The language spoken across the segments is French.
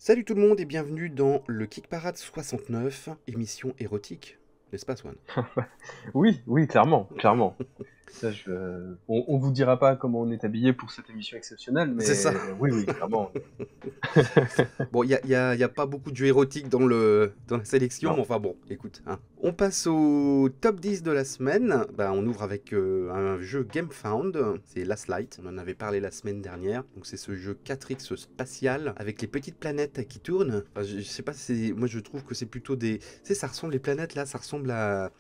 Salut tout le monde et bienvenue dans le Kick Parade 69, émission érotique, n'est-ce pas Swan? Oui, oui, clairement, clairement. Ça, on vous dira pas comment on est habillé pour cette émission exceptionnelle, C'est ça. mais oui, oui, clairement. Bon, y a pas beaucoup de jeux érotiques dans la sélection, Non. mais enfin bon, écoute. Hein. On passe au top 10 de la semaine. Bah, on ouvre avec un jeu GameFound, c'est Last Light. On en avait parlé la semaine dernière. Donc c'est ce jeu 4X spatial avec les petites planètes qui tournent. Enfin, je sais pas, moi je trouve que c'est plutôt des... Tu sais, ça ressemble, les planètes là, ça ressemble à...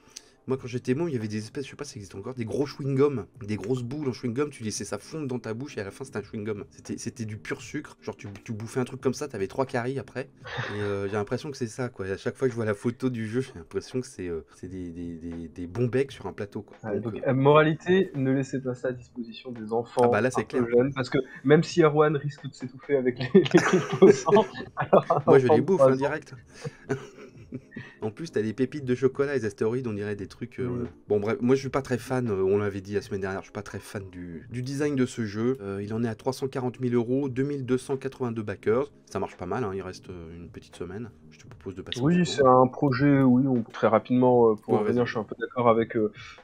Moi, quand j'étais môme, il y avait des espèces, je sais pas si ça existe encore, des gros chewing-gums, des grosses boules en chewing-gum. Tu laissais ça fondre dans ta bouche et à la fin, c'était un chewing-gum. C'était du pur sucre. Genre, tu bouffais un truc comme ça, t'avais 3 caries après. Et j'ai l'impression que c'est ça, quoi. Et à chaque fois que je vois la photo du jeu, j'ai l'impression que c'est des bons becs sur un plateau, quoi. Ouais, donc, Donc, moralité, ne laissez pas ça à disposition des ah bah enfants là, un c'est peu clair. jeunes, parce que même si Erwan risque de s'étouffer avec les composants, alors un Moi, je enfant les de bouffe, 3 hein, ans... direct. En plus, t'as des pépites de chocolat, les astéroïdes, on dirait des trucs. Oui. Bon, bref, moi je suis pas très fan, on l'avait dit la semaine dernière, je suis pas très fan du design de ce jeu. Il en est à 340 000 euros, 2282 backers. Ça marche pas mal, hein, il reste une petite semaine. Je te propose de passer au Oui, suivant. c'est un projet, oui, très rapidement, pour Ouais, en vas-y, revenir, je suis vas-y. un peu d'accord avec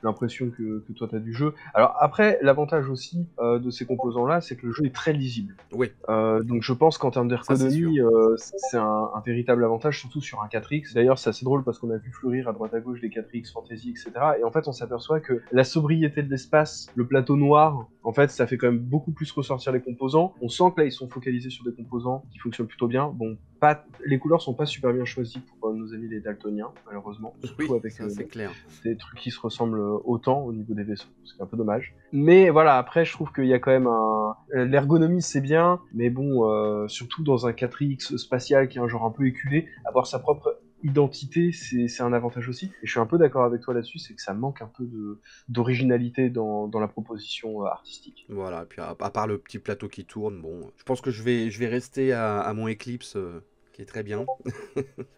l'impression que toi tu as du jeu. Alors après, l'avantage aussi de ces composants-là, c'est que le jeu est très lisible. Ouais, Donc je pense qu'en termes ça c'est sûr. d'ergonomie, c'est un véritable avantage, surtout sur un 4X. D'ailleurs, c'est assez drôle parce qu'on a vu fleurir à droite à gauche des 4X Fantasy, etc. Et en fait, on s'aperçoit que la sobriété de l'espace, le plateau noir, en fait, ça fait quand même beaucoup plus ressortir les composants. On sent que là, ils sont focalisés sur des composants qui fonctionnent plutôt bien. Bon, les couleurs sont pas super bien choisies pour nos amis les daltoniens, malheureusement, surtout Oui, avec ça c'est clair. des trucs qui se ressemblent autant au niveau des vaisseaux, c'est un peu dommage. Mais voilà, après je trouve qu'il y a quand même l'ergonomie c'est bien, mais bon, surtout dans un 4X spatial qui est un genre un peu éculé, avoir sa propre identité, c'est un avantage aussi. Et je suis un peu d'accord avec toi là-dessus, c'est que ça manque un peu d'originalité dans la proposition artistique. Voilà, et puis à part le petit plateau qui tourne, bon, je pense que je vais rester à mon Eclipse, qui est très bien.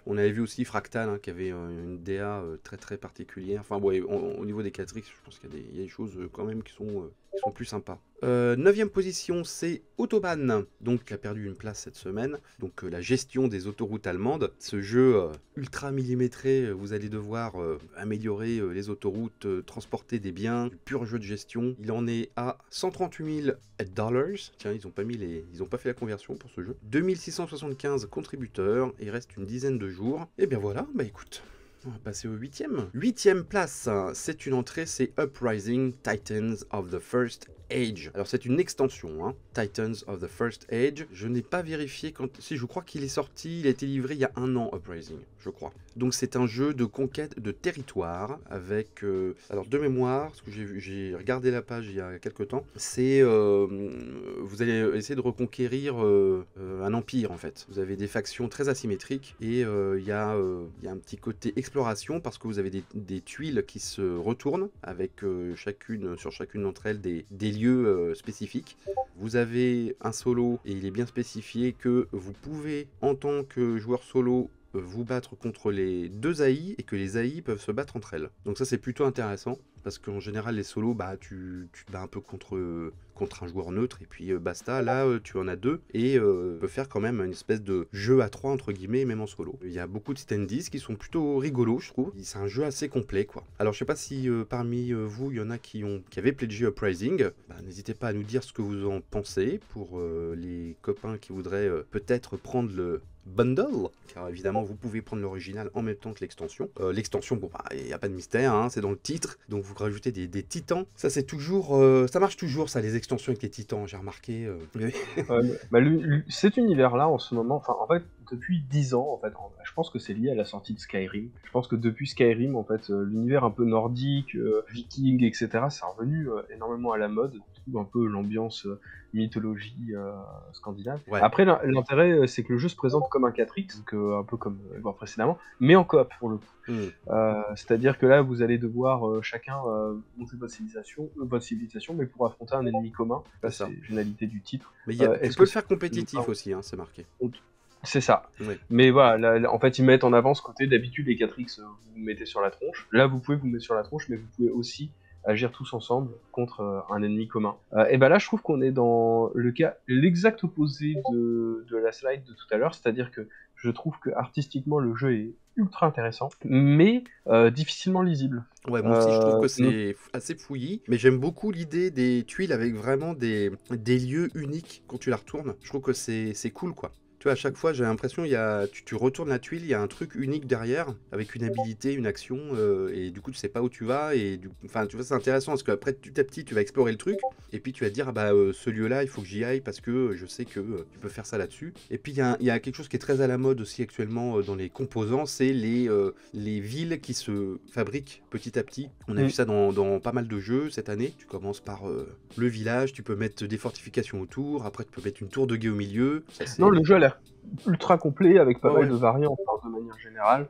On avait vu aussi Fractal, hein, qui avait une DA très très particulière. Enfin, ouais, au niveau des 4X, je pense qu'il y a des choses quand même qui sont plus sympas. 9e position, c'est Autobahn, donc qui a perdu une place cette semaine. Donc la gestion des autoroutes allemandes. Ce jeu ultra millimétré, vous allez devoir améliorer les autoroutes, transporter des biens, du pur jeu de gestion. Il en est à 138 000 dollars. Tiens, ils ont pas fait la conversion pour ce jeu. 2675 contributeurs. Il reste une dizaine de jours. Et bien voilà, bah écoute. On va passer au 8e. 8e place, c'est une entrée, c'est Uprising Titans of the First Age. Alors c'est une extension, hein, Titans of the First Age. Je n'ai pas vérifié quand... Si, je crois qu'il est sorti, il a été livré il y a un an, Uprising, je crois. Donc c'est un jeu de conquête de territoire avec... alors de mémoire, parce que j'ai regardé la page il y a quelques temps, c'est... vous allez essayer de reconquérir un empire en fait. Vous avez des factions très asymétriques et il y a un petit côté exploration parce que vous avez des tuiles qui se retournent avec sur chacune d'entre elles des lieux spécifiques. Vous avez un solo et il est bien spécifié que vous pouvez en tant que joueur solo vous battre contre les deux AI et que les AI peuvent se battre entre elles. Donc ça c'est plutôt intéressant parce qu'en général les solos bah tu te bats un peu contre un joueur neutre et puis basta. Là tu en as deux et tu peux faire quand même une espèce de jeu à trois entre guillemets même en solo. Il y a beaucoup de standees qui sont plutôt rigolos je trouve. C'est un jeu assez complet quoi. Alors je sais pas si parmi vous il y en a qui avaient pledgé Uprising. Bah, n'hésitez pas à nous dire ce que vous en pensez pour les copains qui voudraient peut-être prendre le bundle, car évidemment vous pouvez prendre l'original en même temps que l'extension. L'extension, bon bah il n'y a pas de mystère, hein, c'est dans le titre, donc vous rajoutez des titans. Ça c'est toujours, ça marche toujours ça les extensions avec les titans, j'ai remarqué. Bah, cet univers-là, en ce moment, enfin, en fait, depuis 10 ans, en fait, je pense que c'est lié à la sortie de Skyrim. Je pense que depuis Skyrim, en fait, l'univers un peu nordique, viking, etc., c'est revenu énormément à la mode. On trouve un peu l'ambiance mythologie scandinave. Ouais, Après, l'intérêt, c'est que le jeu se présente comme un 4X, donc un peu comme précédemment, mais en coop, pour le coup. hmm, C'est-à-dire que là, vous allez devoir chacun monter votre civilisation, mais pour affronter un ennemi commun. c'est Là, ça. c'est finalité du titre. Mais tu Est-ce peux que le faire compétitif pas aussi, hein, c'est marqué. C'est ça. Oui, Mais voilà, en fait, ils mettent en avant ce côté, d'habitude, les 4X, vous vous mettez sur la tronche. Là, vous pouvez vous mettre sur la tronche, mais vous pouvez aussi agir tous ensemble contre un ennemi commun. Et ben là, je trouve qu'on est dans l'exact opposé de la slide de tout à l'heure, c'est-à-dire que je trouve que artistiquement le jeu est ultra intéressant, mais difficilement lisible. Ouais, moi aussi, je trouve que Donc, c'est assez fouillis, mais j'aime beaucoup l'idée des tuiles avec vraiment des lieux uniques quand tu la retournes. Je trouve que c'est cool, quoi. Tu vois, à chaque fois, j'ai l'impression, tu retournes la tuile, il y a un truc unique derrière, avec une habilité, une action, et du coup, tu sais pas où tu vas, enfin, tu vois, c'est intéressant, parce qu'après, petit à petit, tu vas explorer le truc, et puis tu vas te dire, ah bah, ce lieu-là, il faut que j'y aille, parce que je sais que tu peux faire ça là-dessus. Et puis, il y a quelque chose qui est très à la mode aussi actuellement dans les composants, c'est les villes qui se fabriquent petit à petit. On a vu ça dans pas mal de jeux cette année. Tu commences par le village, tu peux mettre des fortifications autour, après tu peux mettre une tour de guet au milieu. Ça, non, le jeu a l'air ultra complet avec pas Ouais, mal ouais. de variantes de manière générale.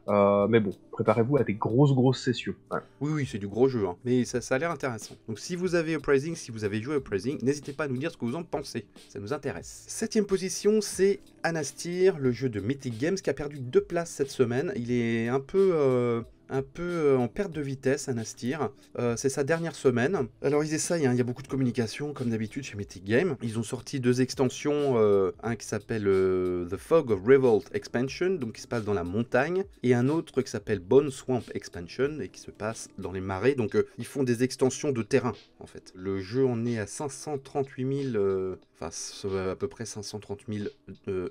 Mais bon, préparez-vous à des grosses sessions. Ouais. Oui, c'est du gros jeu, hein. Mais ça a l'air intéressant. Donc si vous avez Uprising, si vous avez joué Uprising, n'hésitez pas à nous dire ce que vous en pensez. Ça nous intéresse. 7ème position, c'est Anastir, le jeu de Mythic Games qui a perdu 2 places cette semaine. Il est un peu en perte de vitesse, Anastir. C'est sa dernière semaine. Alors ils essayent, hein, il y a beaucoup de communication comme d'habitude chez Mythic Games. Ils ont sorti 2 extensions, un qui s'appelle The Fog of Revolt Expansion, donc qui se passe dans la montagne, et un autre qui s'appelle Bone Swamp Expansion, et qui se passe dans les marais. Donc ils font des extensions de terrain, en fait. Le jeu en est à 538 000, enfin à peu près 530 000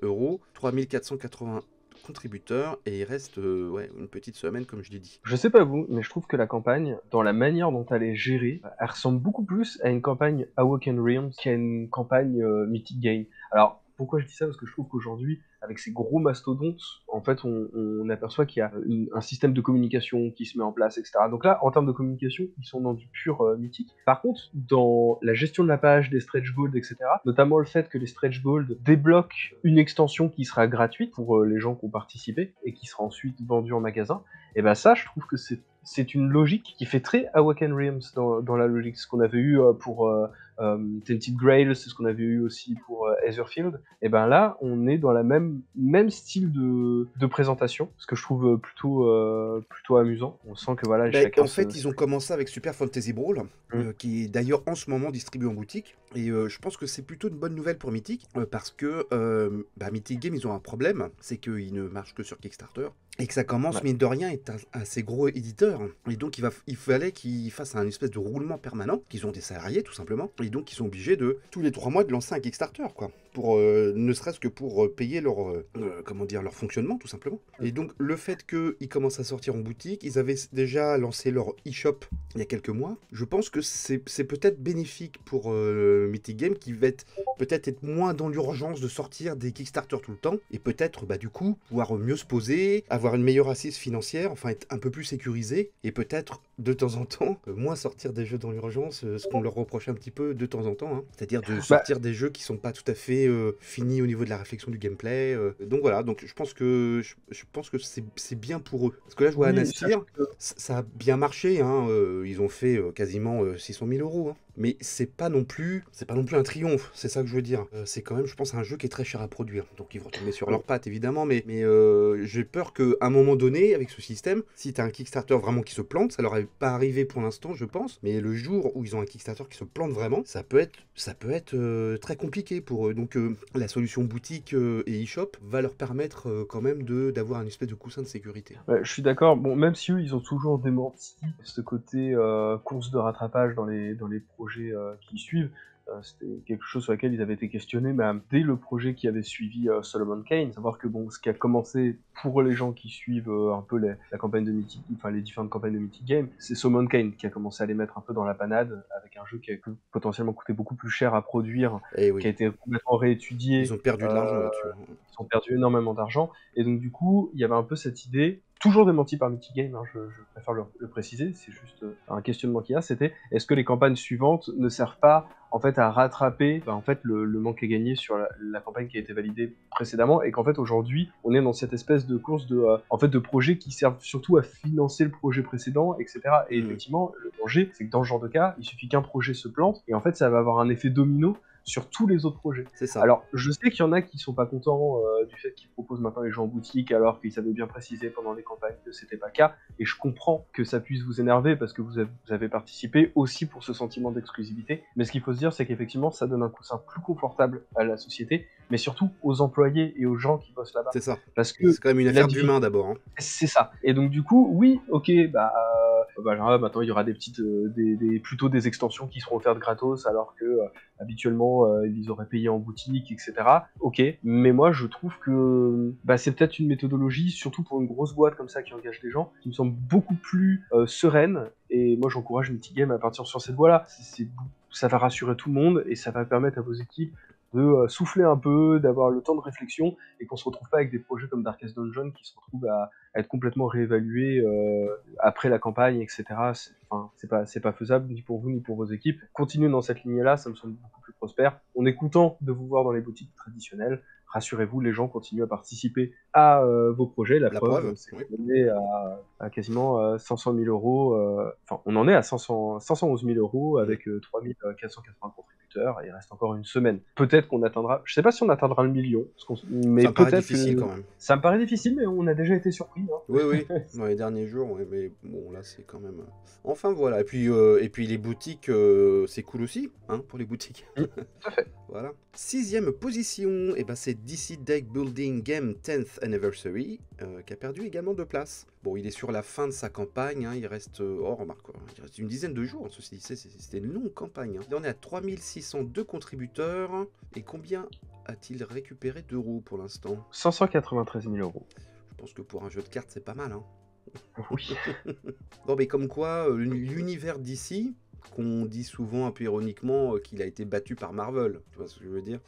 euros, 3480 contributeurs, et il reste une petite semaine, comme je l'ai dit. Je sais pas vous, mais je trouve que la campagne, dans la manière dont elle est gérée, elle ressemble beaucoup plus à une campagne Awoken Realms qu'à une campagne Mythic Game. Alors, pourquoi je dis ça? Parce que je trouve qu'aujourd'hui, avec ces gros mastodontes, en fait, on aperçoit qu'il y a un système de communication qui se met en place, etc. Donc là, en termes de communication, ils sont dans du pur mythique. Par contre, dans la gestion de la page, des stretch goals, etc., notamment le fait que les stretch goals débloquent une extension qui sera gratuite pour les gens qui ont participé et qui sera ensuite vendue en magasin, et ben ça, je trouve que c'est une logique qui fait très Awoken Realms dans la logique. Ce qu'on avait eu pour Tainted Grail, c'est ce qu'on avait eu aussi pour Etherfield. Et ben là, on est dans la même style de présentation, ce que je trouve plutôt amusant. On sent que voilà, chacun en fait, ils ont commencé avec Super Fantasy Brawl, qui est d'ailleurs en ce moment distribué en boutique. Et je pense que c'est plutôt une bonne nouvelle pour Mythic, parce que Mythic Games, ils ont un problème, c'est qu'ils ne marchent que sur Kickstarter. Et que ça commence, mine de rien, à être un assez gros éditeur. Et donc, il fallait qu'ils fassent un espèce de roulement permanent, qu'ils ont des salariés, tout simplement. Et donc, ils sont obligés de, tous les 3 mois, de lancer un Kickstarter, quoi. Pour, ne serait-ce que pour payer leur fonctionnement, tout simplement. Et donc, le fait qu'ils commencent à sortir en boutique, ils avaient déjà lancé leur e-shop il y a quelques mois. Je pense que c'est peut-être bénéfique pour Mythic Game, qui va peut-être être moins dans l'urgence de sortir des Kickstarter tout le temps. Et peut-être, du coup, pouvoir mieux se poser, avoir une meilleure assise financière, enfin être un peu plus sécurisé, et peut-être de temps en temps moins sortir des jeux dans l'urgence, ce qu'on leur reproche un petit peu de temps en temps, hein. C'est-à-dire de sortir des jeux qui sont pas tout à fait finis au niveau de la réflexion du gameplay. Donc voilà, donc je pense que c'est bien pour eux. Parce que là, je vois Anastir, ça a bien marché, hein. Ils ont fait quasiment 600 000 euros, hein. Mais c'est pas non plus un triomphe, c'est ça que je veux dire. C'est quand même, je pense, un jeu qui est très cher à produire. Donc ils vont tomber sur leurs pattes, évidemment, mais j'ai peur qu'à un moment donné, avec ce système, si tu as un Kickstarter vraiment qui se plante, ça leur est pas arrivé pour l'instant, je pense, mais le jour où ils ont un Kickstarter qui se plante vraiment, ça peut être très compliqué pour eux. Donc la solution boutique et e-shop va leur permettre quand même d'avoir une espèce de coussin de sécurité. Ouais, je suis d'accord. Bon, même si eux, ils ont toujours démenti ce côté course de rattrapage dans les projets qui suivent. C'était quelque chose sur lequel ils avaient été questionnés, mais dès le projet qui avait suivi Solomon Kane, savoir que bon, ce qui a commencé pour les gens qui suivent un peu la campagne de Mythic, enfin les différentes campagnes de Mythic Game, c'est Solomon Kane qui a commencé à les mettre un peu dans la panade avec un jeu qui a potentiellement coûté beaucoup plus cher à produire, qui a été complètement réétudié. Ils ont perdu de l'argent là-dessus. Ils ont perdu énormément d'argent, et donc du coup, il y avait un peu cette idée, toujours démenti par Mythic Game, hein, je préfère le préciser, c'est juste un questionnement qu'il y a, c'était est-ce que les campagnes suivantes ne servent pas en fait à rattraper en fait le manque à gagner sur la campagne qui a été validée précédemment, et qu'en fait aujourd'hui on est dans cette espèce de course de projets qui servent surtout à financer le projet précédent, etc. Et effectivement, le danger, c'est que dans ce genre de cas, il suffit qu'un projet se plante, et en fait ça va avoir un effet domino sur tous les autres projets. C'est ça. Alors, je sais qu'il y en a qui sont pas contents du fait qu'ils proposent maintenant les jeux en boutique, alors qu'ils avaient bien précisé pendant les campagnes que c'était pas le cas, et je comprends que ça puisse vous énerver parce que vous avez participé aussi pour ce sentiment d'exclusivité, mais ce qu'il faut se dire, c'est qu'effectivement, ça donne un coussin plus confortable à la société, mais surtout aux employés et aux gens qui bossent là-bas. C'est ça. Parce que c'est quand même une affaire d'humain d'abord. Hein. c'est ça. Et donc du coup, oui, ok, là, maintenant il y aura plutôt des extensions qui seront offertes gratos, alors que habituellement ils auraient payé en boutique, etc. Ok, mais moi je trouve que c'est peut-être une méthodologie, surtout pour une grosse boîte comme ça qui engage des gens, qui me semble beaucoup plus sereine. Et moi j'encourage Multigame à partir sur cette voie-là. Ça va rassurer tout le monde et ça va permettre à vos équipes de souffler un peu, d'avoir le temps de réflexion, et qu'on se retrouve pas avec des projets comme Darkest Dungeon qui se retrouvent à être complètement réévalués après la campagne, etc. C'est pas faisable ni pour vous ni pour vos équipes. Continuez dans cette lignée-là, ça me semble beaucoup plus prospère. On est content de vous voir dans les boutiques traditionnelles. Rassurez-vous, les gens continuent à participer à vos projets. La preuve, c'est qu'on est à quasiment 500 000 euros. On en est à 511 000 euros avec 3 480 contributeurs, et il reste encore une semaine. Peut-être qu'on atteindra, je sais pas si on atteindra le million, mais ça me paraît difficile quand même. Ça me paraît difficile, mais on a déjà été surpris. Hein. Oui, dans les derniers jours, mais bon, là c'est quand même... Enfin voilà, et puis les boutiques, c'est cool aussi, hein, pour les boutiques. Tout à fait. Voilà. 6e position, et c'est DC Deck Building Game 10th Anniversary, qui a perdu également de place. Bon, il est sur la fin de sa campagne, hein, il reste... remarque, il reste une dizaine de jours, ceci dit, c'était une longue campagne. Hein. Il en est à 3602 contributeurs, et combien a-t-il récupéré d'euros pour l'instant? 593 000 euros. Je pense que pour un jeu de cartes, c'est pas mal, hein. Oui. Bon, mais comme quoi, l'univers d'ici, qu'on dit souvent un peu ironiquement qu'il a été battu par Marvel, tu vois ce que je veux dire.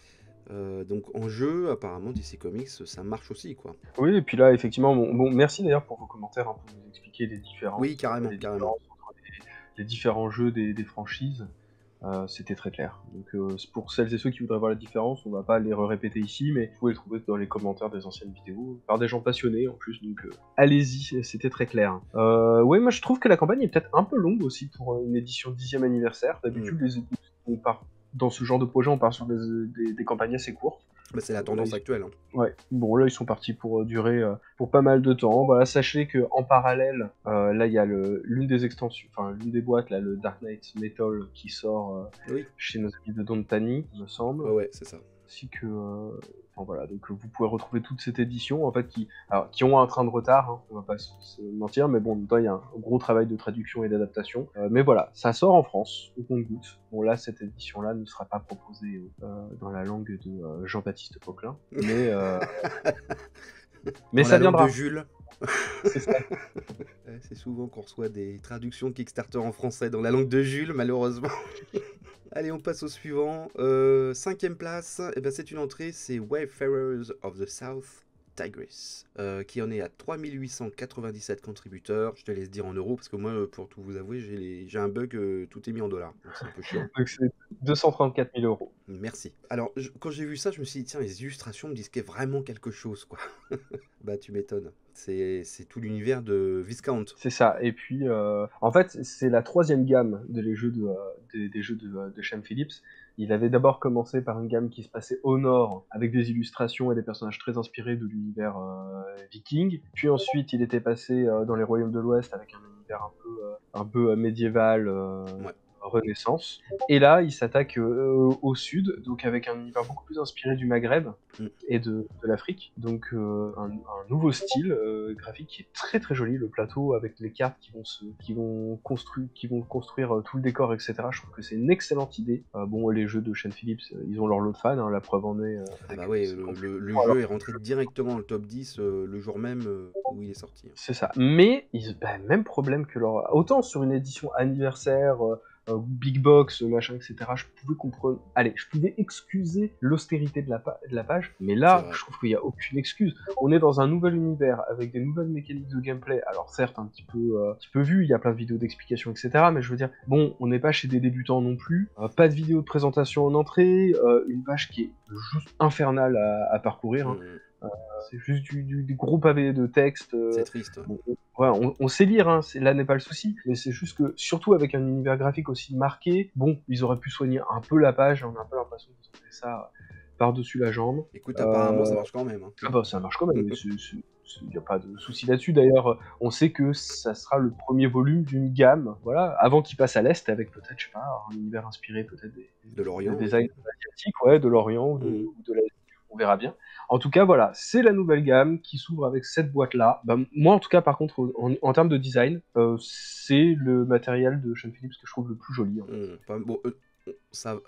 Donc en jeu, apparemment, DC Comics, ça marche aussi, quoi. Oui, et puis là, effectivement, bon merci d'ailleurs pour vos commentaires, hein, pour nous expliquer les différences. Oui, carrément. Entre les différents jeux des franchises. C'était très clair. Donc pour celles et ceux qui voudraient voir la différence, on va pas les répéter ici, mais vous pouvez les trouver dans les commentaires des anciennes vidéos, par des gens passionnés en plus, donc allez-y, c'était très clair. Ouais, moi je trouve que la campagne est peut-être un peu longue aussi pour une édition 10e anniversaire. D'habitude, dans ce genre de projet, on part sur des campagnes assez courtes. C'est la tendance actuelle. Hein. Ouais, bon là ils sont partis pour durer pour pas mal de temps. Voilà, sachez que en parallèle, là il y a l'une des extensions, enfin l'une des boîtes, là, le Dark Knight Metal qui sort chez nos amis de Don Tani, il me semble. Ouais, c'est ça. Ainsi que voilà, donc vous pouvez retrouver toute cette édition en fait qui ont un train de retard, hein, on va pas se mentir, mais bon, en même temps il y a un gros travail de traduction et d'adaptation. Mais voilà, ça sort en France, au compte-gouttes. Bon là, cette édition-là ne sera pas proposée dans la langue de Jean-Baptiste Poquelin, mais mais ça viendra. De Jules. C'est ça. C'est souvent qu'on reçoit des traductions Kickstarter en français dans la langue de Jules, malheureusement. Allez, on passe au suivant. 5e place, c'est une entrée, c'est Wayfarers of the South Tigris, qui en est à 3897 contributeurs. Je te laisse dire en euros, parce que moi, pour tout vous avouer, j'ai un bug, tout est mis en dollars. Donc c'est un peu chiant. Donc c'est 234 000 euros. Merci. Alors, quand j'ai vu ça, je me suis dit, tiens, les illustrations me disent qu'il y a vraiment quelque chose, quoi. Bah, tu m'étonnes. C'est tout l'univers de Viscount. C'est ça. Et puis, en fait, c'est la 3e gamme des jeux de Sean Phillips. Il avait d'abord commencé par une gamme qui se passait au nord, avec des illustrations et des personnages très inspirés de l'univers viking. Puis ensuite, il était passé dans les royaumes de l'Ouest avec un univers un peu médiéval. Ouais. Renaissance. Et là, il s'attaque au sud, donc avec un univers beaucoup plus inspiré du Maghreb et de l'Afrique. Donc un nouveau style graphique qui est très très joli. Le plateau avec les cartes qui vont construire tout le décor, etc. Je trouve que c'est une excellente idée. Bon, les jeux de Sean Phillips, ils ont leur lot de fans, hein, la preuve en est. Le jeu est rentré directement dans le top 10 le jour même où il est sorti. C'est ça. Mais même problème que leur. Autant sur une édition anniversaire. Big box, machin, etc. Je pouvais comprendre. Allez, je pouvais excuser l'austérité de la page, mais là, je trouve qu'il n'y a aucune excuse. On est dans un nouvel univers avec des nouvelles mécaniques de gameplay. Alors certes, un petit peu vu, il y a plein de vidéos d'explication, etc. Mais je veux dire, bon, on n'est pas chez des débutants non plus. Pas de vidéo de présentation en entrée, une page qui est juste infernale à parcourir. Hein. C'est juste du gros pavé de texte. C'est triste. Ouais. Bon, on sait lire, hein, là n'est pas le souci, mais c'est juste que, surtout avec un univers graphique aussi marqué, bon, ils auraient pu soigner un peu la page, on a un peu l'impression qu'ils ont fait ça par-dessus la jambe. Écoute, apparemment, ça marche quand même. Hein. Ah bah ça marche quand même, il n'y a pas de souci là-dessus. D'ailleurs, on sait que ça sera le premier volume d'une gamme, voilà, avant qu'il passe à l'Est, avec peut-être, je sais pas, un univers inspiré peut-être De l'Orient. des designs asiatiques, ouais, de l'Orient ou de l'Asie, on verra bien. En tout cas, voilà, c'est la nouvelle gamme qui s'ouvre avec cette boîte-là. Bah, moi, en tout cas, par contre, en termes de design, c'est le matériel de Sean Phillips que je trouve le plus joli. Bon,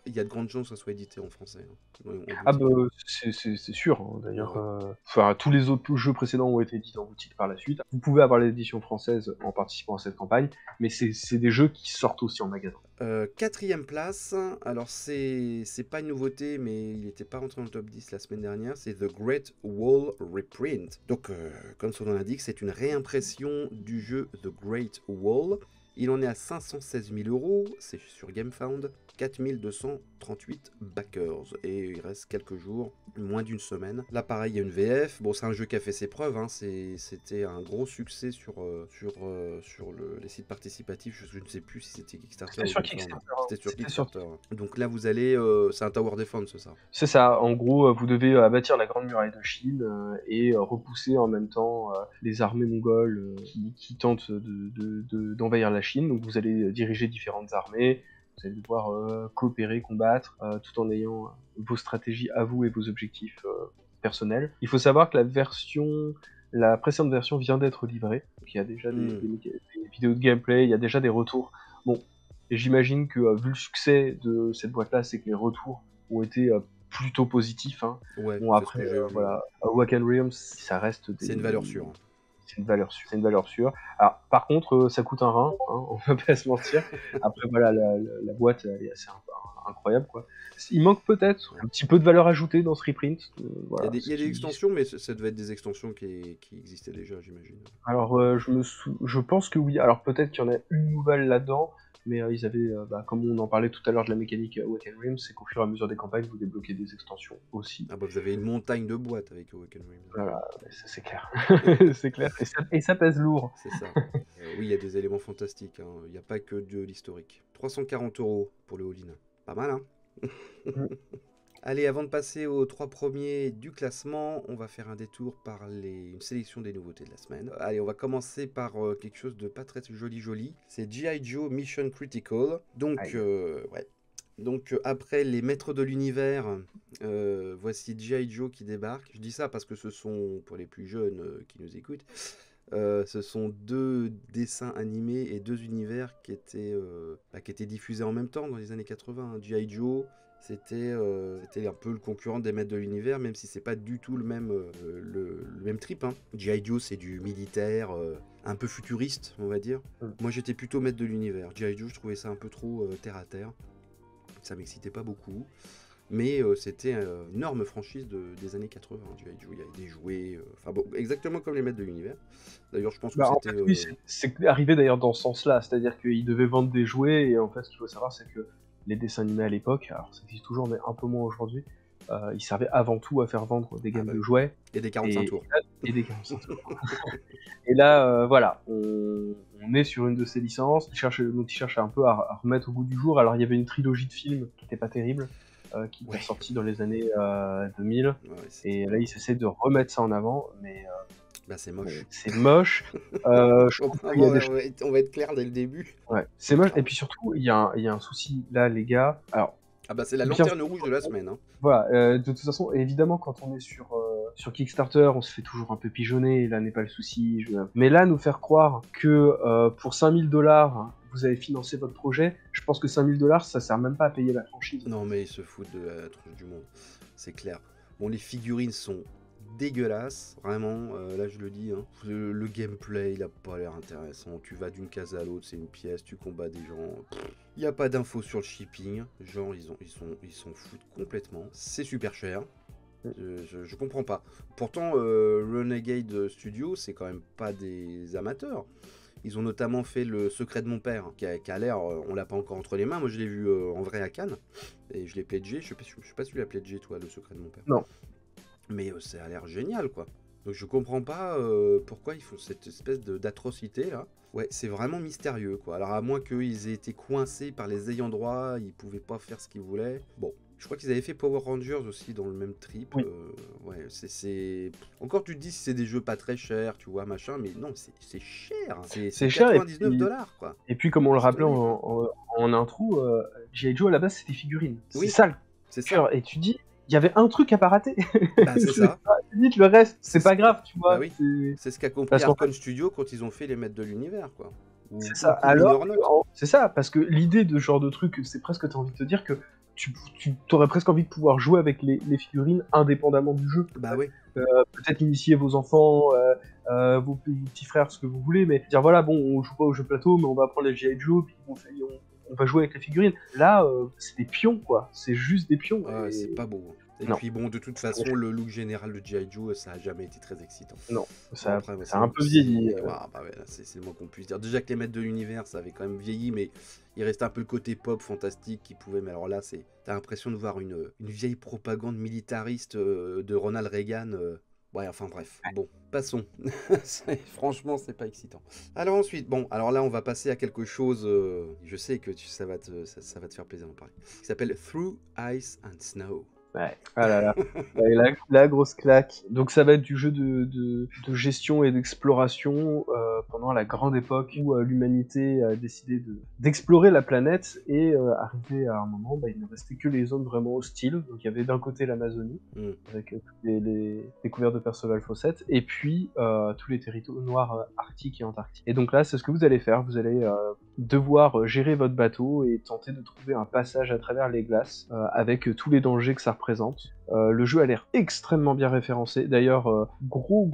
il y a de grandes chances que ça soit édité en français. Hein. Ah bah c'est sûr, hein. D'ailleurs, tous les autres jeux précédents ont été édités en boutique par la suite. Vous pouvez avoir l'édition française en participant à cette campagne, mais c'est des jeux qui sortent aussi en magasin. 4ème place, alors c'est pas une nouveauté, mais il n'était pas rentré dans le top 10 la semaine dernière, c'est The Great Wall Reprint. Donc, comme son nom l'indique, c'est une réimpression du jeu The Great Wall. Il en est à 516 000 €, c'est sur GameFound, 4238 backers, et il reste quelques jours, moins d'une semaine. Là pareil, il y a une VF, bon c'est un jeu qui a fait ses preuves, hein. C'était un gros succès sur les sites participatifs, je ne sais plus si c'était Kickstarter ou GameFound. C'était sur Kickstarter. Donc là vous allez, c'est un Tower Defense ça. C'est ça, en gros vous devez bâtir la grande muraille de Chine et repousser en même temps les armées mongoles qui tentent d'envahir la Chine, donc vous allez diriger différentes armées. Vous allez devoir coopérer, combattre, tout en ayant vos stratégies à vous et vos objectifs personnels. Il faut savoir que la précédente version vient d'être livrée. Donc il y a déjà des vidéos de gameplay, il y a déjà des retours. Bon, et j'imagine que vu le succès de cette boîte-là, c'est que les retours ont été plutôt positifs. Hein. Ouais, bon après, voilà, Awaken Realms, ça reste c'est une valeur sûre. C'est une valeur sûre. Alors, par contre, ça coûte un rein, hein, on va pas se mentir. Après, voilà, la boîte, elle est assez incroyable, quoi. Il manque peut-être un petit peu de valeur ajoutée dans ce reprint. Voilà, il y a des extensions, mais ça devait être des extensions qui existaient déjà, j'imagine. Alors, je pense que oui. Alors, peut-être qu'il y en a une nouvelle là-dedans, mais ils avaient, comme on en parlait tout à l'heure de la mécanique Awaken Realms, c'est qu'au fur et à mesure des campagnes, vous débloquez des extensions aussi. Ah bah vous avez une montagne de boîtes avec Awaken Realms. Voilà, ça c'est clair. C'est clair. Et ça pèse lourd. C'est ça. Oui, il y a des éléments fantastiques. Hein. Il n'y a pas que de l'historique. 340 € pour le all-in. Pas mal, hein. Allez, avant de passer aux 3 premiers du classement, on va faire un détour par une sélection des nouveautés de la semaine. Allez, on va commencer par quelque chose de pas très joli. C'est G.I. Joe Mission Critical. Donc, ouais. Donc après les maîtres de l'univers, voici G.I. Joe qui débarque. Je dis ça parce que ce sont, pour les plus jeunes qui nous écoutent, ce sont 2 dessins animés et 2 univers qui étaient diffusés en même temps dans les années 80. G.I. Joe, c'était un peu le concurrent des maîtres de l'univers, même si c'est pas du tout le même trip. Hein. G.I. Joe, c'est du militaire, un peu futuriste, on va dire. Moi, j'étais plutôt maître de l'univers. G.I. Joe, je trouvais ça un peu trop terre à terre. Ça m'excitait pas beaucoup. Mais c'était une énorme franchise des années 80. Il y avait des jouets, exactement comme les maîtres de l'univers. D'ailleurs, je pense que c'était... En fait, oui, c'est arrivé d'ailleurs dans ce sens-là, c'est-à-dire qu'ils devaient vendre des jouets, et en fait, ce qu'il faut savoir, c'est que les dessins animés à l'époque, alors ça existe toujours, mais un peu moins aujourd'hui, ils servaient avant tout à faire vendre des gammes de jouets. Et des 45 tours. Et des 45 tours. Et là, voilà, on est sur une de ces licences, ils cherchent un peu à remettre au goût du jour. Alors, il y avait une trilogie de films qui était pas terrible, qui était sortie dans les années 2000, et là, ils essaient de remettre ça en avant, mais... c'est moche. C'est moche. On va être clair dès le début. Ouais, c'est moche. Et puis surtout, il y a un souci là, les gars. Alors, c'est la lanterne rouge de la semaine. Hein. Voilà, de toute façon, évidemment, quand on est sur Kickstarter, on se fait toujours un peu pigeonner, là n'est pas le souci. Mais là, nous faire croire que pour 5000 $, vous avez financé votre projet, je pense que 5000 $, ça sert même pas à payer la franchise. Non, mais ils se foutent de la tronche du monde, c'est clair. Bon, les figurines sont dégueulasse, vraiment, là je le dis, hein. Le gameplay il a pas l'air intéressant, tu vas d'une case à l'autre, c'est une pièce, tu combats des gens, il n'y a pas d'infos sur le shipping, genre ils s'en foutent complètement, c'est super cher, je comprends pas. Pourtant Renegade Studio c'est quand même pas des amateurs. Ils ont notamment fait Le Secret de mon père, qui a l'air, on l'a pas encore entre les mains, moi je l'ai vu en vrai à Cannes, et je l'ai pledgé, je sais pas si tu l'as pledgé toi, Le Secret de mon père. Non. Mais ça a l'air génial, quoi. Donc je comprends pas pourquoi ils font cette espèce d'atrocité là. Ouais, c'est vraiment mystérieux, quoi. Alors à moins qu'ils aient été coincés par les ayants droit, ils pouvaient pas faire ce qu'ils voulaient. Bon, je crois qu'ils avaient fait Power Rangers aussi dans le même trip. Oui. Ouais, Encore tu te dis si c'est des jeux pas très chers, tu vois, machin, mais non, c'est cher, hein. C'est C'est cher, et 99 puis, dollars, quoi. comme on le Laisse rappelait tomber, quoi. en intro, G.I. Joe à la base c'était figurines. C'est Oui, ça le c'est ça. cœur. Et tu dis, il y avait un truc à pas rater. Bah c'est ça. Limite le reste, C'est c'est ce pas grave, tu Bah vois. oui, c'est ce qu'a compris Parce qu'en fait, Arkon Studio quand ils ont fait les maîtres de l'univers, quoi. c'est ça. Ou Cool Mini Alors, Note. c'est ça, parce que l'idée de ce genre de truc, c'est presque, t'as envie de te dire que tu aurais presque envie de pouvoir jouer avec les figurines indépendamment du jeu. Bah oui. Peut-être initier vos enfants, vos petits frères, ce que vous voulez, mais dire voilà, bon, on joue pas au jeu plateau, mais on va prendre les G.I. Joe, puis on va jouer avec les figurines. Là, c'est des pions, quoi. C'est juste des pions. Ah, Et... c'est pas beau, hein. Et Non. puis bon, de toute façon, le look général de G.I. Joe, ça a jamais été très excitant. Non, Bon, ça après, ouais, a un peu vieilli. Ah, bah ouais, c'est le moins qu'on puisse dire. Déjà que les maîtres de l'univers, ça avait quand même vieilli, mais il restait un peu le côté pop fantastique qui pouvait. Mais alors là, t'as l'impression de voir une vieille propagande militariste de Ronald Reagan. Ouais, enfin bref, bon, passons. Franchement, c'est pas excitant. Alors ensuite, bon, alors là, on va passer à quelque chose, je sais que ça va te faire plaisir d'en parler, qui s'appelle Through Ice and Snow. Ouais. Ah là là. Ouais, la grosse claque. Donc ça va être du jeu de gestion et d'exploration pendant la grande époque où l'humanité a décidé d'explorer la planète, et arrivé à un moment, il ne restait que les zones vraiment hostiles. Donc il y avait d'un côté l'Amazonie, avec tous les découvertes de Perceval Fawcett, et puis tous les territoires arctiques et antarctiques. Et donc là, c'est ce que vous allez faire. Vous allez devoir gérer votre bateau et tenter de trouver un passage à travers les glaces avec tous les dangers que ça représente. Le jeu a l'air extrêmement bien référencé. D'ailleurs, gros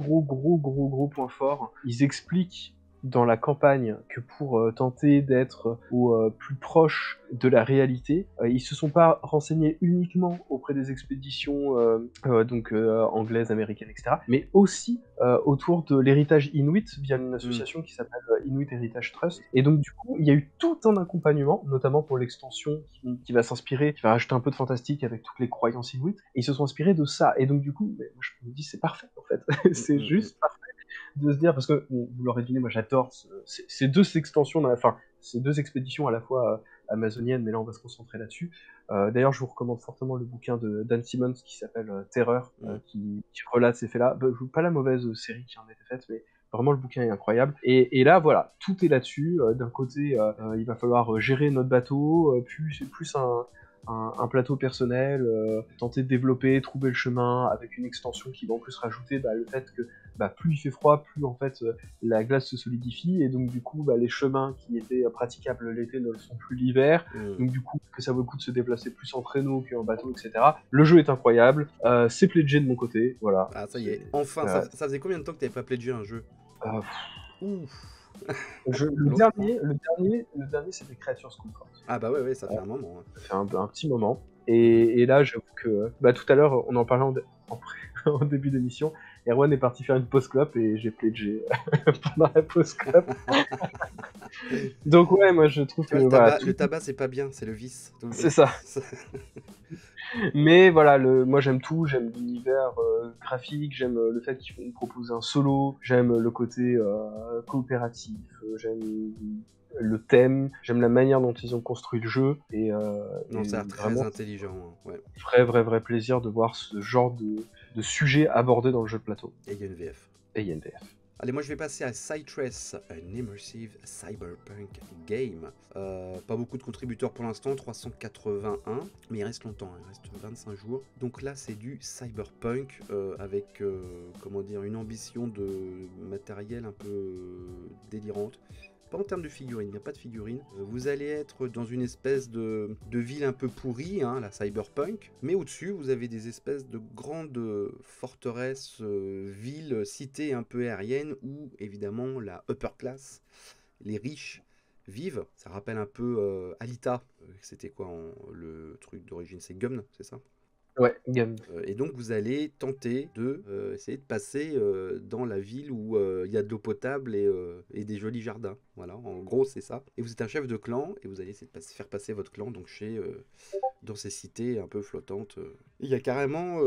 point fort, ils expliquent dans la campagne que pour tenter d'être au plus proche de la réalité, ils se sont pas renseignés uniquement auprès des expéditions anglaises, américaines, etc., mais aussi autour de l'héritage Inuit via une association qui s'appelle Inuit Heritage Trust. Et donc du coup, il y a eu tout un accompagnement, notamment pour l'extension qui va s'inspirer, qui va rajouter un peu de fantastique avec toutes les croyances Inuit, et ils se sont inspirés de ça. Et donc du coup, moi, je me dis c'est parfait en fait, c'est juste parfait de se dire, parce que vous l'aurez deviné, moi j'adore ces deux extensions, ces deux expéditions à la fois amazoniennes, mais là on va se concentrer là-dessus. D'ailleurs, je vous recommande fortement le bouquin de Dan Simmons qui s'appelle Terreur, qui relate ces faits-là. Pas la mauvaise série qui en a été faite, mais vraiment le bouquin est incroyable. Et là, voilà, tout est là-dessus. D'un côté, il va falloir gérer notre bateau, plus un plateau personnel, tenter de développer, trouver le chemin, avec une extension qui va en plus rajouter le fait que plus il fait froid, plus en fait la glace se solidifie, et donc du coup les chemins qui étaient praticables l'été ne le sont plus l'hiver, donc du coup que ça vaut le coup de se déplacer plus en traîneau qu'en bateau, etc. Le jeu est incroyable, c'est pledgé de mon côté, voilà. Ah ça y est, enfin, ça faisait combien de temps que t'avais pas pledgé un jeu? Ouf. Le dernier c'était Creatures Comfort. Ah bah ouais, ça fait un moment. Hein. Ça fait un petit moment. Et là, j'avoue que tout à l'heure, on en parlait en début d'émission, Erwan est parti faire une pause clope et j'ai pledgé pendant la pause clope. Donc ouais, moi je trouve que... Le tabac, c'est pas bien, c'est le vice. C'est ça. Mais voilà, moi j'aime tout, j'aime l'univers graphique, j'aime le fait qu'ils vont proposer un solo, j'aime le côté coopératif, j'aime le thème, j'aime la manière dont ils ont construit le jeu, et non, ça a l'air très intelligent. Hein. Ouais. Vrai plaisir de voir ce genre de sujet abordé dans le jeu de plateau. Et il y a une VF. Allez, moi je vais passer à Cytress, un immersive cyberpunk game. Pas beaucoup de contributeurs pour l'instant, 381, mais il reste longtemps, il reste 25 jours. Donc là c'est du cyberpunk avec une ambition de matériel un peu délirante. Pas en termes de figurines, il n'y a pas de figurines. Vous allez être dans une espèce de ville un peu pourrie, hein, la cyberpunk, mais au-dessus, vous avez des espèces de grandes forteresses, villes, cités un peu aériennes, où évidemment la upper class, les riches, vivent. Ça rappelle un peu Alita. C'était quoi le truc d'origine? C'est Gumn, c'est ça? Ouais, gamme. Et donc vous allez tenter de essayer de passer dans la ville où il y a de l'eau potable et des jolis jardins. Voilà, en gros c'est ça. Et vous êtes un chef de clan et vous allez essayer de faire passer votre clan donc dans ces cités un peu flottantes. Il y a carrément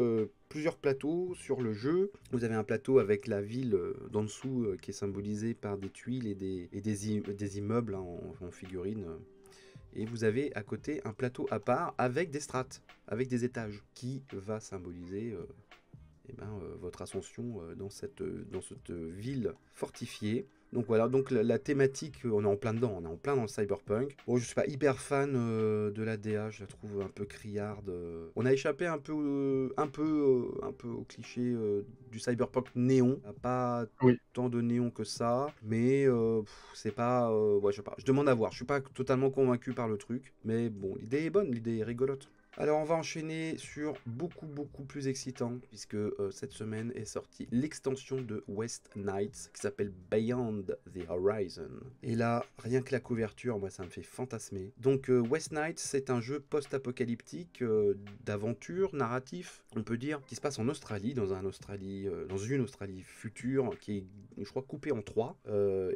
plusieurs plateaux sur le jeu. Vous avez un plateau avec la ville d'en dessous qui est symbolisée par des tuiles et des immeubles hein, en figurines. Et vous avez à côté un plateau à part avec des strates, avec des étages, qui va symboliser votre ascension dans cette ville fortifiée. Donc voilà, donc la thématique, on est en plein dedans, on est en plein dans le cyberpunk. Bon, je suis pas hyper fan de la DA, je la trouve un peu criarde. On a échappé un peu au cliché du cyberpunk néon. Il n'y a pas Oui. tant de néon que ça, mais c'est pas, ouais, je sais pas. Je demande à voir. Je suis pas totalement convaincu par le truc, mais bon, l'idée est bonne, l'idée est rigolote. Alors on va enchaîner sur beaucoup beaucoup plus excitant puisque cette semaine est sortie l'extension de West Nights qui s'appelle Beyond the Horizon. Et là, rien que la couverture, moi ça me fait fantasmer. Donc West Nights c'est un jeu post-apocalyptique d'aventure narratif, on peut dire, qui se passe en Australie, dans une Australie future qui est, je crois, coupée en trois.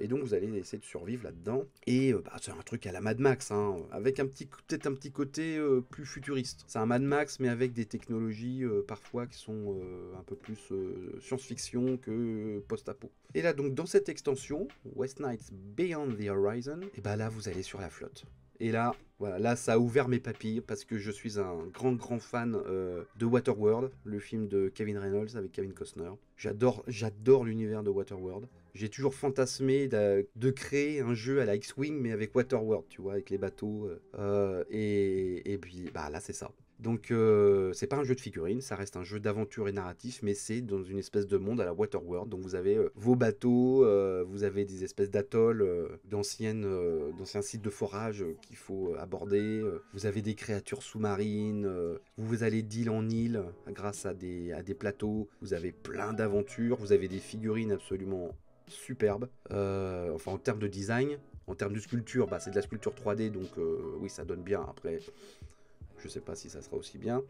Et donc vous allez essayer de survivre là-dedans. Et c'est un truc à la Mad Max, hein, avec peut-être un petit côté plus futuriste. C'est un Mad Max, mais avec des technologies parfois qui sont un peu plus science-fiction que post-apo. Et là, donc, dans cette extension, West Nights Beyond the Horizon, et ben là, vous allez sur la flotte. Et là, voilà, là, ça a ouvert mes papilles parce que je suis un grand, grand fan de Waterworld, le film de Kevin Reynolds avec Kevin Costner. J'adore l'univers de Waterworld. J'ai toujours fantasmé de créer un jeu à la X-Wing, mais avec Waterworld, tu vois, avec les bateaux. Et puis, bah là, c'est ça. Donc, c'est pas un jeu de figurines, ça reste un jeu d'aventure et narratif, mais c'est dans une espèce de monde à la Waterworld. Donc, vous avez vos bateaux, vous avez des espèces d'atolls, d'anciens sites de forage qu'il faut aborder. Vous avez des créatures sous-marines. Vous allez d'île en île grâce à des plateaux. Vous avez plein d'aventures. Vous avez des figurines absolument superbes. Enfin, en termes de design. En termes de sculpture, bah, c'est de la sculpture 3D, donc oui, ça donne bien. Après, je sais pas si ça sera aussi bien.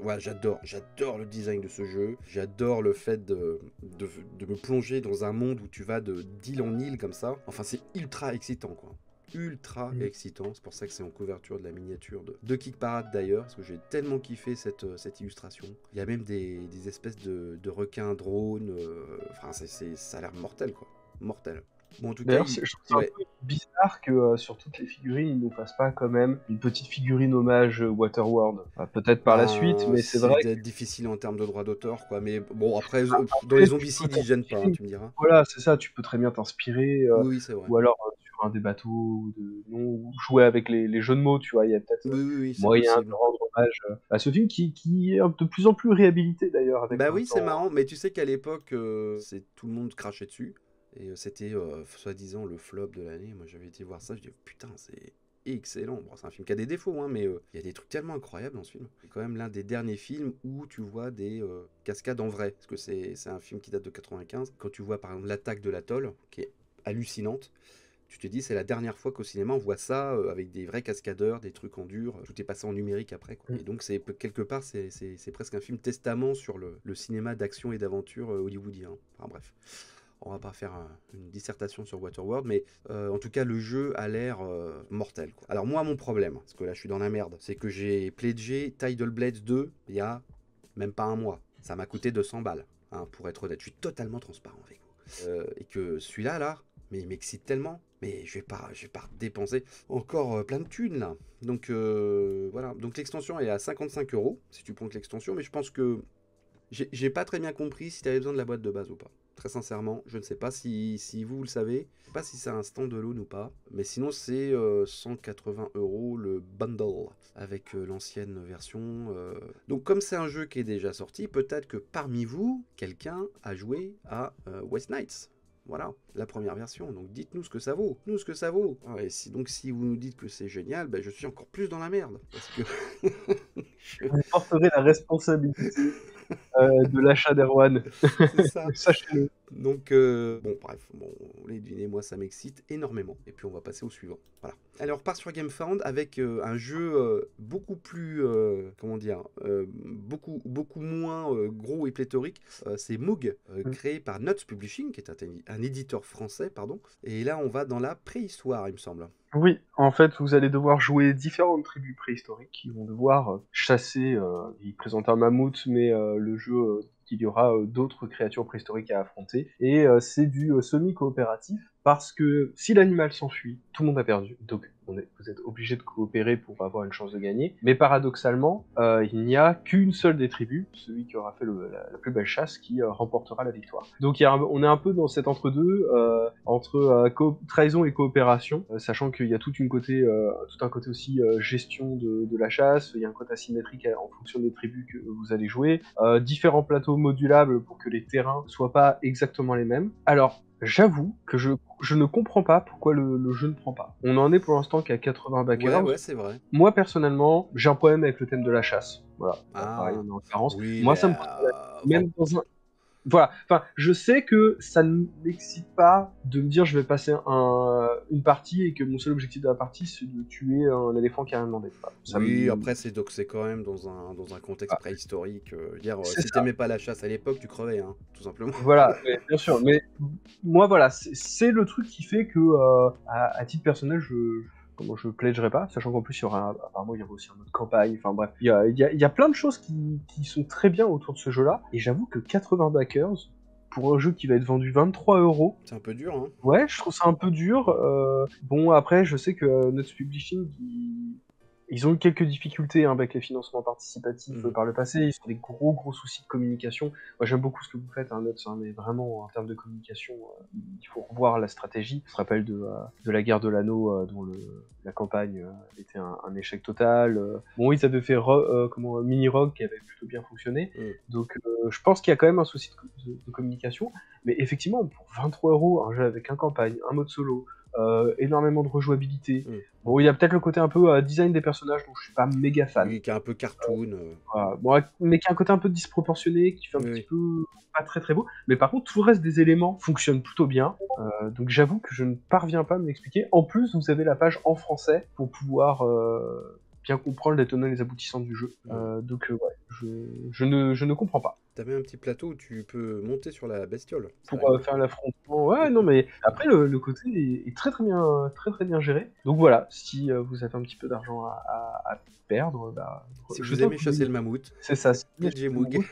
Ouais, j'adore le design de ce jeu. J'adore le fait de me plonger dans un monde où tu vas d'île en île comme ça. Enfin, c'est ultra excitant, quoi. Ultra Mm. excitant. C'est pour ça que c'est en couverture de la miniature de Kick Parade d'ailleurs, parce que j'ai tellement kiffé cette illustration. Il y a même des espèces de requins drones. Enfin, ça a l'air mortel, quoi. Mortel. Bon, en tout cas, D'ailleurs, je trouve ça un ouais. peu bizarre que sur toutes les figurines, ils nous fassent pas quand même une petite figurine hommage Waterworld. Peut-être par la suite, Ben, mais c'est c'est vrai d'être difficile en termes de droits d'auteur, quoi. Mais bon, après, dans qu'après, les tu peux zombicides, ils gênent pas, hein, t'inspirer. tu me diras. Voilà, c'est ça, tu peux très bien t'inspirer, Oui, oui, c'est vrai. ou alors sur un des bateaux, non, ou jouer avec les jeux de mots, tu vois. Il y a peut-être Oui, oui, oui, c'est moyen de possible. rendre hommage à ce film qui est de plus en plus réhabilité d'ailleurs avec Bah le oui, c'est temps. marrant, mais tu sais qu'à l'époque, tout le monde crachait dessus. Et c'était soi-disant le flop de l'année. Moi, j'avais été voir ça, je dis putain, c'est excellent. Bon, c'est un film qui a des défauts, hein, mais il y a des trucs tellement incroyables dans ce film. C'est quand même l'un des derniers films où tu vois des cascades en vrai. Parce que c'est un film qui date de 95. Quand tu vois par exemple l'attaque de l'atoll, qui est hallucinante, tu te dis c'est la dernière fois qu'au cinéma on voit ça avec des vrais cascadeurs, des trucs en dur, tout est passé en numérique après, quoi. Mm. Et donc c'est quelque part c'est presque un film testament sur le cinéma d'action et d'aventure hollywoodien. Enfin bref, on va pas faire une dissertation sur Waterworld, mais en tout cas le jeu a l'air mortel, quoi. Alors moi mon problème, parce que là je suis dans la merde, c'est que j'ai pledgé Tidal Blades 2 il y a même pas un mois. Ça m'a coûté 200 balles, hein, pour être honnête. Je suis totalement transparent avec vous. Et que celui-là, là, mais il m'excite tellement. Mais je vais pas dépenser encore plein de thunes là. Donc voilà. Donc l'extension est à 55 € si tu prends que l'extension. Mais je pense que j'ai pas très bien compris si tu avais besoin de la boîte de base ou pas. Très sincèrement, je ne sais pas si vous le savez. Je sais pas si c'est un stand-alone ou pas. Mais sinon, c'est 180 € le bundle avec l'ancienne version. Donc, comme c'est un jeu qui est déjà sorti, peut-être que parmi vous, quelqu'un a joué à West Nights. Voilà, la première version. Donc dites-nous ce que ça vaut. Nous ce que ça vaut. Et donc si vous nous dites que c'est génial, ben, je suis encore plus dans la merde. Parce que Vous porterez la responsabilité. de l'achat d'Erwan. C'est ça. Sachez-le. Donc, bon, bref, bon, vous l'avez deviné, moi ça m'excite énormément. Et puis on va passer au suivant. Voilà. Alors, on part sur GameFound avec un jeu beaucoup plus, comment dire, beaucoup moins gros et pléthorique. C'est Moog, créé par Nuts Publishing, qui est un éditeur français, pardon. Et là, on va dans la préhistoire, il me semble. Oui, en fait, vous allez devoir jouer différentes tribus préhistoriques qui vont devoir chasser. Ils présentent un mammouth, mais le jeu qu'il y aura d'autres créatures préhistoriques à affronter. Et c'est du semi-coopératif parce que si l'animal s'enfuit, tout le monde a perdu. Donc vous êtes obligé de coopérer pour avoir une chance de gagner. Mais paradoxalement, il n'y a qu'une seule des tribus, celui qui aura fait la plus belle chasse, qui remportera la victoire. Donc on est un peu dans cet entre-deux, entre trahison et coopération, sachant qu'il y a tout un côté aussi gestion de la chasse, il y a un côté asymétrique en fonction des tribus que vous allez jouer, différents plateaux modulables pour que les terrains soient pas exactement les mêmes. Alors, j'avoue que je ne comprends pas pourquoi le jeu ne prend pas. On en est pour l'instant qu'à 80 backers. Ouais, c'est vrai. Moi, personnellement, j'ai un problème avec le thème de la chasse. Voilà, pareil, on est en carence. Oui, Moi, mais ça me pose même dans un... Voilà, enfin, je sais que ça ne m'excite pas de me dire je vais passer une partie et que mon seul objectif de la partie c'est de tuer un éléphant qui a rien demandé. Oui, après c'est quand même dans un contexte préhistorique. Si t'aimais pas la chasse à l'époque, tu crevais, hein, tout simplement. Voilà, bien sûr, mais moi voilà, c'est le truc qui fait que à titre personnel je pledgerai pas, sachant qu'en plus apparemment il y aura aussi un mode campagne, enfin bref, il y a plein de choses qui sont très bien autour de ce jeu-là, et j'avoue que 80 backers, pour un jeu qui va être vendu 23 €... C'est un peu dur, hein. Ouais, je trouve ça un peu dur. Bon, après, je sais que Nuts Publishing, ils ont eu quelques difficultés avec les financements participatifs par le passé. Ils ont des gros soucis de communication. Moi, j'aime beaucoup ce que vous faites, Nuts, mais vraiment, en termes de communication, il faut revoir la stratégie. Je me rappelle de la guerre de l'anneau, dont la campagne était un échec total. Bon, ils avaient fait Mini Rogue, qui avait plutôt bien fonctionné. Donc, je pense qu'il y a quand même un souci de communication. Mais effectivement, pour 23 €, un jeu avec un campagne, un mode solo, énormément de rejouabilité. Bon, il y a peut-être le côté un peu design des personnages dont je suis pas méga fan. Oui, qui est un peu cartoon. Voilà. Bon, mais qui a un côté un peu disproportionné, qui fait un petit peu pas très beau. Mais par contre, tout le reste des éléments fonctionne plutôt bien. Donc j'avoue que je ne parviens pas à me l'expliquer. En plus, vous avez la page en français pour pouvoir bien comprendre les tenants et les aboutissants du jeu. Donc ouais, je ne comprends pas. T'avais un petit plateau où tu peux monter sur la bestiole. Pour faire l'affrontement. Ouais, non, mais après, le côté est très bien géré. Donc voilà, si vous avez un petit peu d'argent à perdre, bah... Si vous aimez chasser le mammouth, c'est ça. Moog.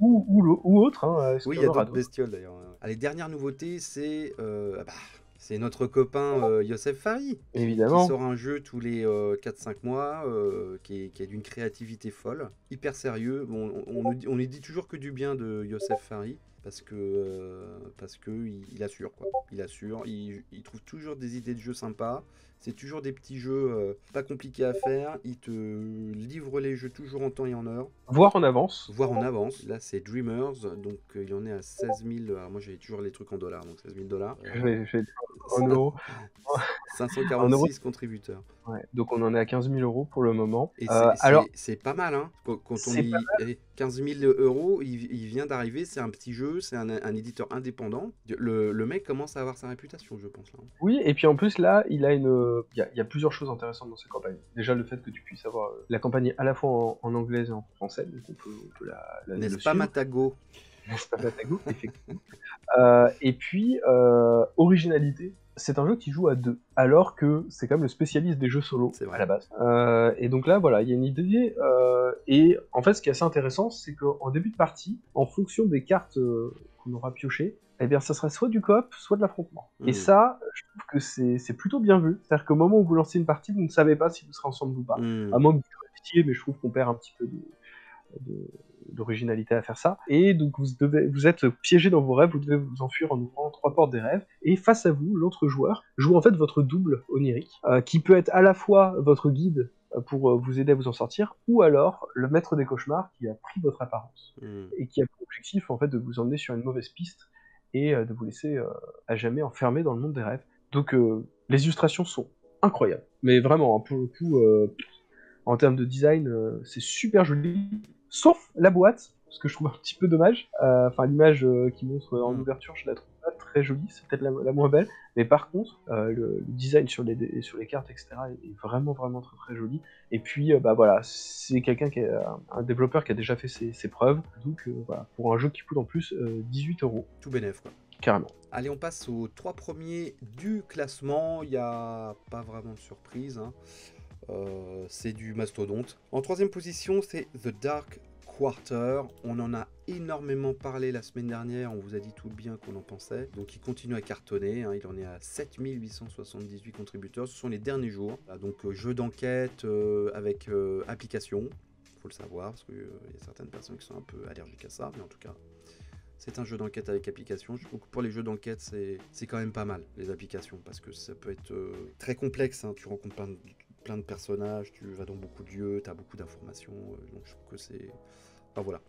Ou autre. Hein, oui, il y a d'autres bestioles d'ailleurs. Allez, dernière nouveauté, c'est notre copain Youssef Fahy. Évidemment. Qui sort un jeu tous les 4-5 mois, qui est d'une créativité folle, hyper sérieux. Bon, on ne dit toujours que du bien de Youssef Fahy. Parce que il assure, quoi. Il assure, il trouve toujours des idées de jeux sympas. C'est toujours des petits jeux pas compliqués à faire. Il te livre les jeux toujours en temps et en heure. Voire en avance. Là, c'est Dreamers. Donc, il y en est à 16 000. Alors, moi, j'ai toujours les trucs en dollars. Donc, 16 000 $. En euros. 546 contributeurs. Ouais, donc, on en est à 15 000 € pour le moment. Et c'est pas mal, hein. Quand on y... 15 000 €, il vient d'arriver. C'est un petit jeu. C'est un éditeur indépendant. Le mec commence à avoir sa réputation, je pense. Là. Oui, et puis en plus, là, il y a plusieurs choses intéressantes dans cette campagne. Déjà, le fait que tu puisses avoir la campagne est à la fois en anglais et en français, donc on peut la N'est-ce pas Matago? N'est-ce pas Matago, effectivement. Et puis, originalité, c'est un jeu qui joue à 2, alors que c'est quand même le spécialiste des jeux solo à la base. Et donc là, voilà, il y a une idée. Et en fait, ce qui est assez intéressant, c'est qu'en début de partie, en fonction des cartes qu'on aura piochées, eh bien, ça sera soit du coop, soit de l'affrontement. Et ça, je trouve que c'est plutôt bien vu. C'est-à-dire qu'au moment où vous lancez une partie, vous ne savez pas si vous serez ensemble ou pas. À moins que vous choisissiez, mais je trouve qu'on perd un petit peu d'originalité à faire ça. Et donc, vous êtes piégé dans vos rêves, vous devez vous enfuir en ouvrant 3 portes des rêves. Et face à vous, l'autre joueur joue en fait votre double onirique, qui peut être à la fois votre guide pour vous aider à vous en sortir, ou alors le maître des cauchemars qui a pris votre apparence et qui a pour objectif en fait de vous emmener sur une mauvaise piste et de vous laisser à jamais enfermé dans le monde des rêves. Donc les illustrations sont incroyables, mais vraiment, hein, pour le coup, en termes de design, c'est super joli, sauf la boîte ce que je trouve un petit peu dommage. Enfin, l'image qui montre en Mm. ouverture, je la trouve pas très jolie, c'est peut-être la moins belle. Mais par contre, le design sur les cartes, etc., est vraiment, vraiment très, très joli. Et puis, bah voilà, c'est quelqu'un qui est un développeur qui a déjà fait ses preuves. Donc, voilà, pour un jeu qui coûte en plus 18 euros, Tout bénef, quoi. carrément. Allez, on passe aux 3 premiers du classement. Il n'y a pas vraiment de surprise, hein. C'est du mastodonte. En troisième position, c'est The Dark Quarter. On en a énormément parlé la semaine dernière. On vous a dit tout le bien qu'on en pensait. Donc il continue à cartonner, hein. Il en est à 7878 contributeurs. Ce sont les derniers jours. Là, donc jeu d'enquête avec application. Faut le savoir, parce qu'il y a certaines personnes qui sont un peu allergiques à ça. Mais en tout cas, c'est un jeu d'enquête avec application. Je trouve que pour les jeux d'enquête, c'est quand même pas mal, les applications, parce que ça peut être très complexe, hein. Tu rencontres plein de personnages, tu vas dans beaucoup de lieux, tu as beaucoup d'informations, donc je trouve que c'est... Enfin voilà.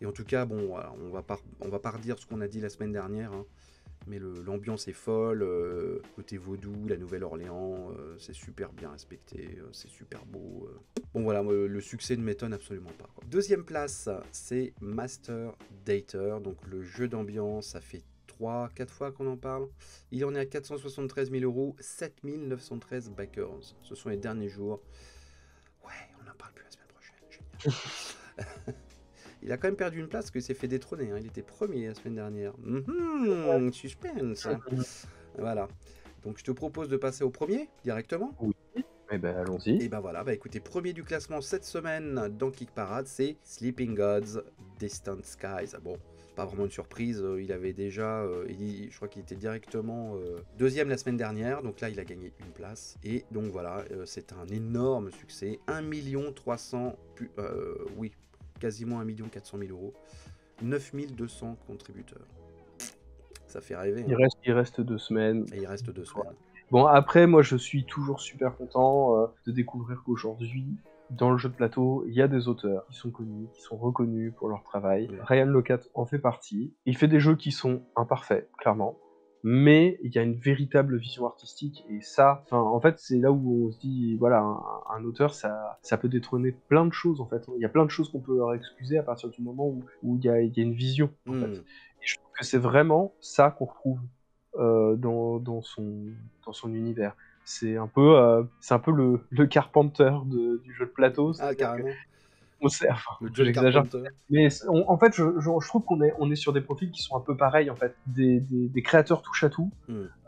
Et en tout cas, bon, voilà, on va pas redire ce qu'on a dit la semaine dernière, hein, mais l'ambiance est folle, côté vaudou, la Nouvelle-Orléans, c'est super bien respecté, c'est super beau. Bon voilà, le succès ne m'étonne absolument pas, quoi. Deuxième place, c'est Master Dater, donc le jeu d'ambiance, ça fait 3-4 fois qu'on en parle. Il en est à 473 000 euros, 7 913 backers. Ce sont les derniers jours. Ouais, on n'en parle plus la semaine prochaine, génial. Il a quand même perdu une place parce qu'il s'est fait détrôner, hein. Il était premier la semaine dernière. Suspense. Voilà. Donc je te propose de passer au premier directement. Oui, eh ben allons-y. Et ben voilà, bah écoutez, premier du classement cette semaine dans Kick Parade, c'est Sleeping Gods Distant Skies. Bon, pas vraiment une surprise, il avait déjà, je crois qu'il était directement deuxième la semaine dernière, donc là il a gagné une place. Et donc voilà, c'est un énorme succès, 1 300 000, oui, quasiment 1 400 000 euros, 9200 contributeurs. Ça fait rêver, hein. Il reste 2 semaines. Et il reste 2 semaines. Bon, après, moi, je suis toujours super content de découvrir qu'aujourd'hui, dans le jeu de plateau, il y a des auteurs qui sont connus, qui sont reconnus pour leur travail. Ouais. Ryan Locat en fait partie. Il fait des jeux qui sont imparfaits, clairement. Mais il y a une véritable vision artistique, et ça, enfin, en fait, c'est là où on se dit, voilà, un auteur, ça peut détrôner plein de choses, en fait. Il y a plein de choses qu'on peut leur excuser à partir du moment où il y a une vision, en fait. Et je trouve que c'est vraiment ça qu'on retrouve dans son univers. C'est un peu le Carpenter du jeu de plateau, Ah, c'est-à-dire que carrément. on sait, enfin, Le John j'exagère, Carpenter. mais en fait, je trouve qu'on est sur des profils qui sont un peu pareils, en fait, des créateurs touche à tout,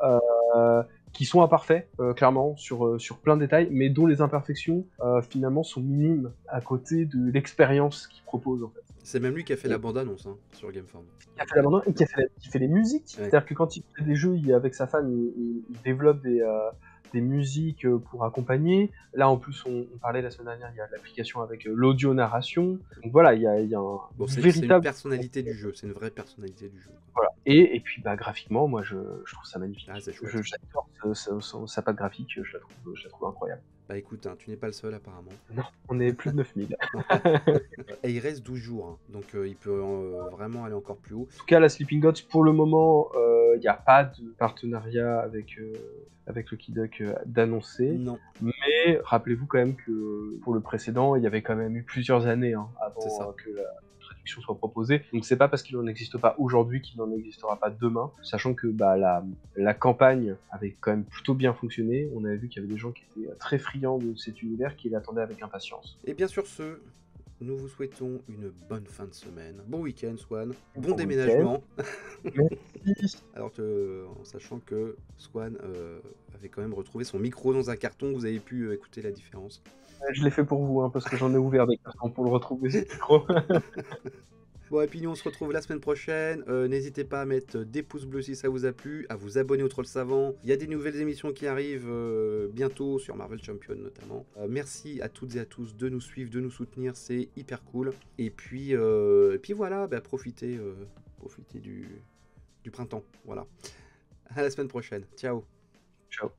euh, qui sont imparfaits, clairement, sur plein de détails, mais dont les imperfections, finalement, sont minimes à côté de l'expérience qu'ils proposent, en fait. C'est même lui qui a fait la bande-annonce, hein, sur Gameform. Qui a fait l'abandon et qui fait les musiques. Ouais. C'est-à-dire que quand il fait des jeux, avec sa femme, il développe des musiques pour accompagner. Là, en plus, on parlait la semaine dernière, il y a l'application avec l'audio-narration. Donc voilà, il y a un Bon, c'est une véritable... personnalité du jeu, c'est une vraie personnalité du jeu. Voilà. Et puis, bah, graphiquement, moi, je trouve ça magnifique. Ah, c'est chouette. J'adore sa patte graphique, je la trouve incroyable. Bah écoute, hein, tu n'es pas le seul apparemment. Non, on est plus de 9000. Et il reste 12 jours, hein, donc il peut vraiment aller encore plus haut. En tout cas, la Sleeping Gods, pour le moment, il n'y a pas de partenariat avec Lucky Duck d'annoncer. Non, Mais rappelez-vous quand même que pour le précédent, il y avait quand même eu plusieurs années C'est ça. avant que la traduction soit proposée. Donc c'est pas parce qu'il n'en existe pas aujourd'hui qu'il n'en existera pas demain. Sachant que bah, la campagne avait quand même plutôt bien fonctionné. On avait vu qu'il y avait des gens qui étaient très friands de cet univers, qui l'attendaient avec impatience. Et bien sur ce, nous vous souhaitons une bonne fin de semaine. Bon week-end, Swan. Bon Bon déménagement. Merci. Alors en sachant que Swan avait quand même retrouvé son micro dans un carton, vous avez pu écouter la différence. Je l'ai fait pour vous, hein, parce que j'en ai ouvert des cartons pour le retrouver, ce micro. Bon, et puis nous on se retrouve la semaine prochaine. N'hésitez pas à mettre des pouces bleus si ça vous a plu, à vous abonner au Troll Savant. Il y a des nouvelles émissions qui arrivent bientôt sur Marvel Champion notamment. Merci à toutes et à tous de nous suivre, de nous soutenir, c'est hyper cool. Et puis voilà, bah, profitez du printemps. Voilà. À la semaine prochaine. Ciao. Ciao.